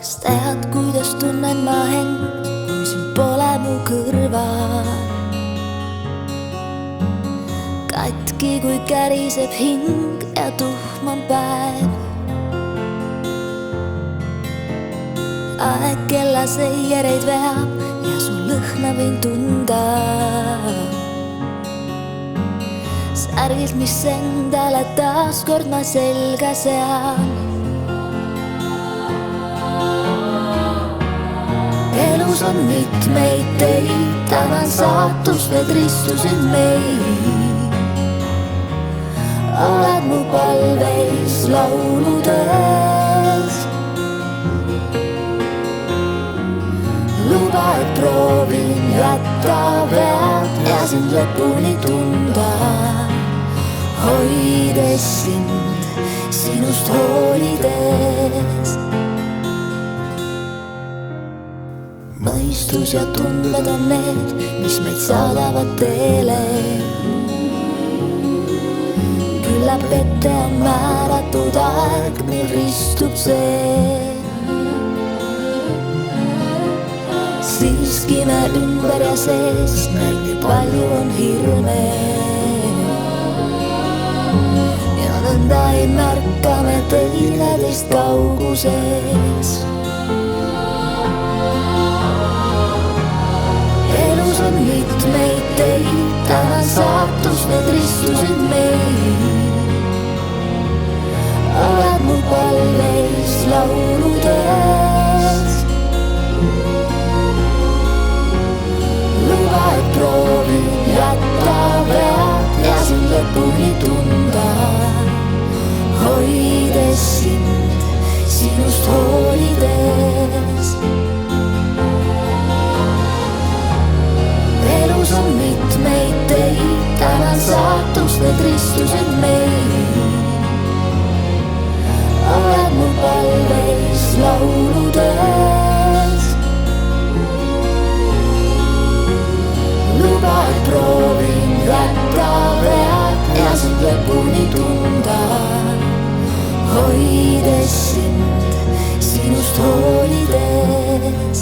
Kas tead, kuidas tunnen ma end, kui sind pole mu kõrval? Katki, kui käriseb hing ja tuhm on päev. Aeg kella seiereid veab ja su lõhna võin tunda. Särgilt, mis endale taaskord ma selga sean. Elus on mitmeid teid, tänan saatus veel ristusid meid. Oled mu palveis lauludes. Luba, et proovin jätta vead ja sind lõpuni tunda. Hoides sind, sinust hoolides. Mõistus ja tunded on need, mis meid saadavad teele. Küllap ette on määratud aeg, mil ristub see. Siiski me ümber ja sees, meil nii palju on hirme. Ja nõnda ei märka me teineteist kauguses. Elus on mitmeid teid, tänan saatus need ristusid meid. Oled mu palveis lauludes. Luba, et proovin jätta vead ja sind lõpuni tunda. Hoides sind, sinust hoolides. Elus on mitmeid teid, tänan saatus need ristusid meid. Oled mu palveis lauludes. Luba, et proovin jätta vead ja sind lõpuni tunda. Hoides sind, sinust hoolides.